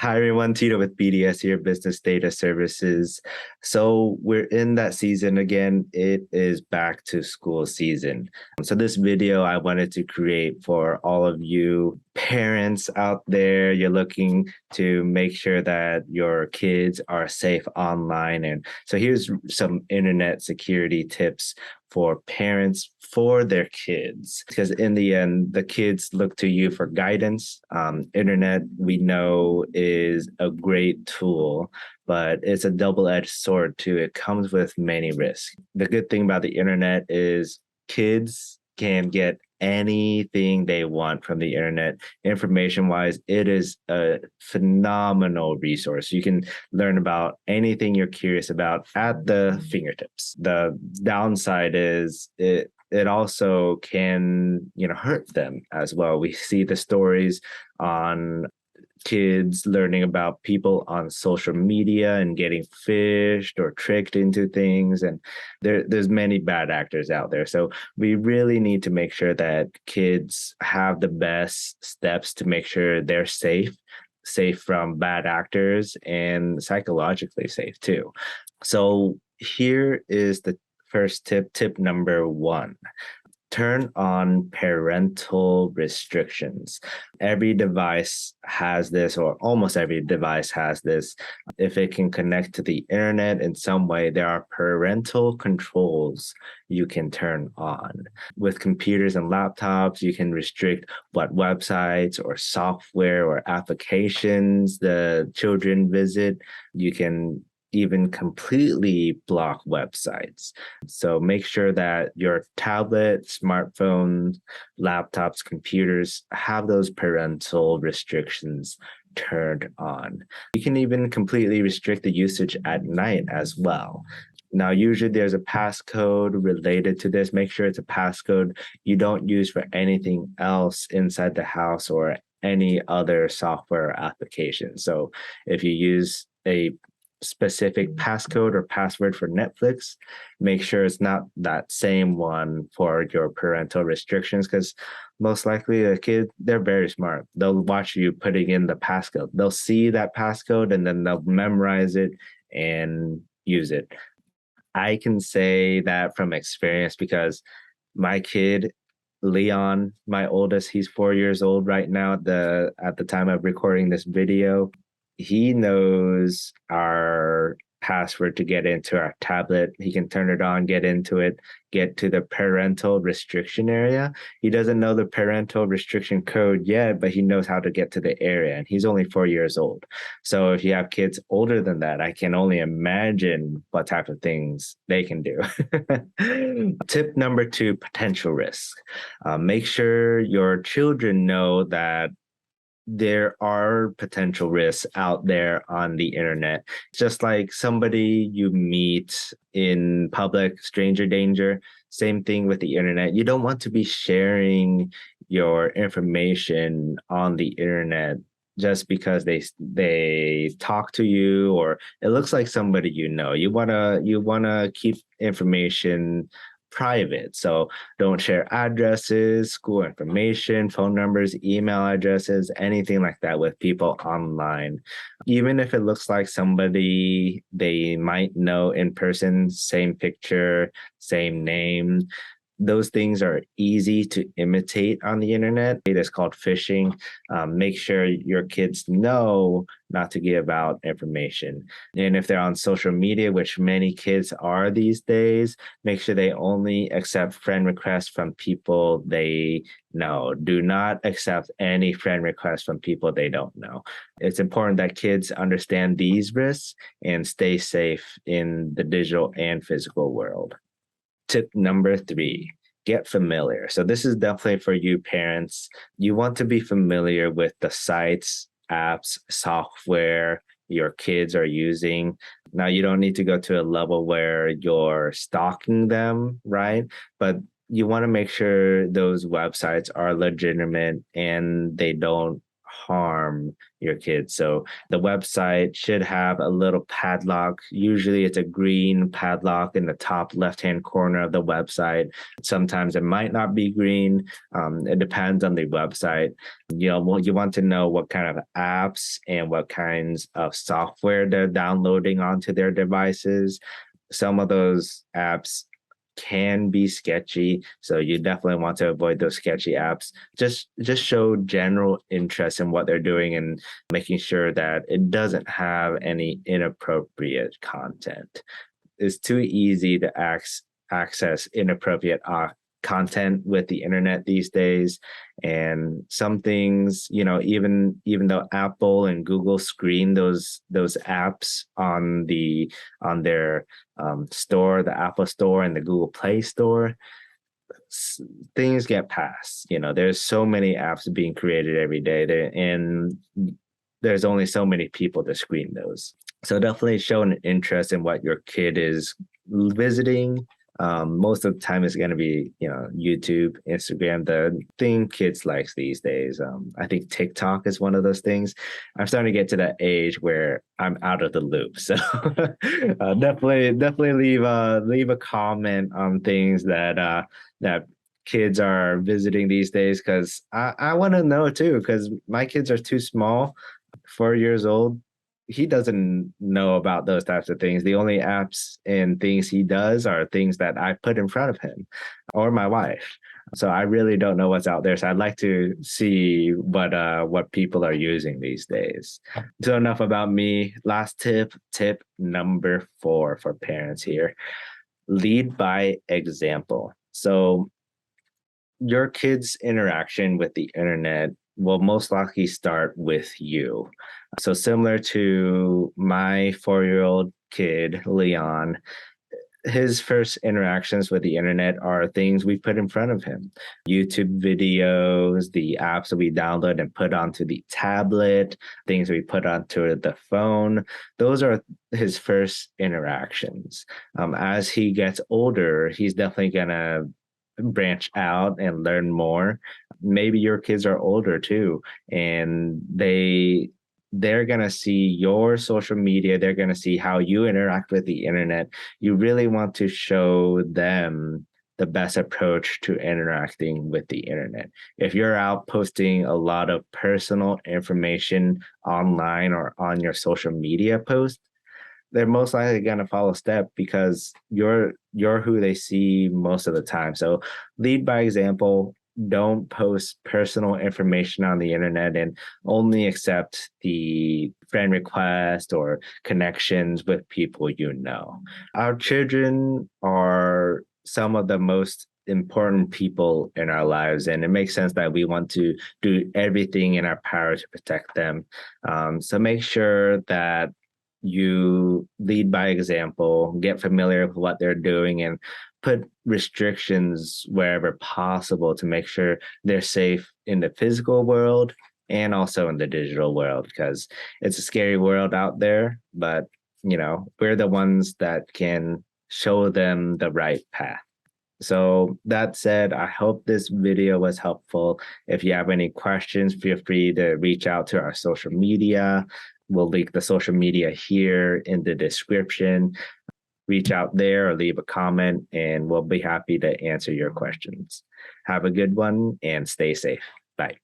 Hi everyone, Tito with BDS here, Business Data Services. So we're in that season again. It is back to school season. So this video I wanted to create for all of you parents out there. You're looking to make sure that your kids are safe online. And so here's some internet security tips for parents for their kids, because in the end, the kids look to you for guidance. Internet, we know, is a great tool, but it's a double-edged sword too. It comes with many risks. The good thing about the internet is kids can get anything they want from the internet. Information wise, it is a phenomenal resource. You can learn about anything you're curious about at the fingertips. The downside is it also can hurt them as well. We see the stories on kids learning about people on social media and getting fished or tricked into things, and there's many bad actors out there. So we really need to make sure that kids have the best steps to make sure they're safe from bad actors, and psychologically safe too. So here is the first tip number 1. Turn on parental restrictions. Every device has this, or almost every device has this. If it can connect to the internet in some way, there are parental controls you can turn on. With computers and laptops, you can restrict what websites or software or applications the children visit. You can even completely block websites. So make sure that your tablet, smartphones, laptops, computers have those parental restrictions turned on. You can even completely restrict the usage at night as well. Now, usually there's a passcode related to this. Make sure it's a passcode you don't use for anything else inside the house or any other software or application. So if you use a specific passcode or password for Netflix, make sure it's not that same one for your parental restrictions, because most likely a kid, they're very smart. They'll watch you putting in the passcode. They'll see that passcode and then they'll memorize it and use it. I can say that from experience because my kid, Leon, my oldest, he's 4 years old right now at the time of recording this video. He knows our password to get into our tablet. He can turn it on, get into it, get to the parental restriction area. He doesn't know the parental restriction code yet, but he knows how to get to the area, and he's only 4 years old. So if you have kids older than that, I can only imagine what type of things they can do. Tip number 2, potential risk. Make sure your children know that there are potential risks out there on the internet. Just like somebody you meet in public, stranger danger, same thing with the internet. You don't want to be sharing your information on the internet just because they talk to you or it looks like somebody you know. You wanna keep information private. So don't share addresses, school information, phone numbers, email addresses, anything like that with people online. Even if it looks like somebody they might know in person, same picture, same name, those things are easy to imitate on the internet. It is called phishing. Make sure your kids know not to give out information. And if they're on social media, which many kids are these days, make sure they only accept friend requests from people they know. Do not accept any friend requests from people they don't know. It's important that kids understand these risks and stay safe in the digital and physical world. Tip number 3, get familiar. So this is definitely for you parents. You want to be familiar with the sites, apps, software your kids are using. Now, you don't need to go to a level where you're stalking them, right? But you want to make sure those websites are legitimate and they don't harm your kids. So the website should have a little padlock. Usually it's a green padlock in the top left-hand corner of the website. Sometimes it might not be green. It depends on the website. You want to know what kind of apps and what kinds of software they're downloading onto their devices. Some of those apps can be sketchy, so you definitely want to avoid those sketchy apps. Just show general interest in what they're doing and making sure that it doesn't have any inappropriate content. It's too easy to access inappropriate content with the internet these days, and some things, even though Apple and Google screen those apps on their store, the Apple Store and the Google Play Store, things get passed. There's so many apps being created every day there, and there's only so many people to screen those. So definitely show an interest in what your kid is visiting. Most of the time it's going to be, YouTube, Instagram, the thing kids likes these days. I think TikTok is one of those things. I'm starting to get to that age where I'm out of the loop. So definitely leave a comment on things that kids are visiting these days, because I want to know too, because my kids are too small, 4 years old. He doesn't know about those types of things. The only apps and things he does are things that I put in front of him or my wife. So I really don't know what's out there. So I'd like to see what people are using these days. So enough about me. Last tip number 4 for parents here: lead by example. So your kids' interaction with the internet will most likely start with you. So similar to my 4-year-old kid, Leon, his first interactions with the internet are things we put in front of him: YouTube videos, the apps that we download and put onto the tablet, things we put onto the phone. Those are his first interactions. As he gets older, he's definitely gonna branch out and learn more. Maybe your kids are older too, and they're going to see your social media. They're going to see how you interact with the internet. You really want to show them the best approach to interacting with the internet. If you're out posting a lot of personal information online or on your social media posts, they're most likely going to follow step, because you're who they see most of the time. So lead by example. Don't post personal information on the internet, and only accept the friend request or connections with people you know. Our children are some of the most important people in our lives, and it makes sense that we want to do everything in our power to protect them. So make sure that you lead by example, get familiar with what they're doing, and put restrictions wherever possible to make sure they're safe in the physical world and also in the digital world, because it's a scary world out there, but we're the ones that can show them the right path. So that said, I hope this video was helpful. If you have any questions, feel free to reach out to our social media. We'll link the social media here in the description. Reach out there or leave a comment, and we'll be happy to answer your questions. Have a good one and stay safe. Bye.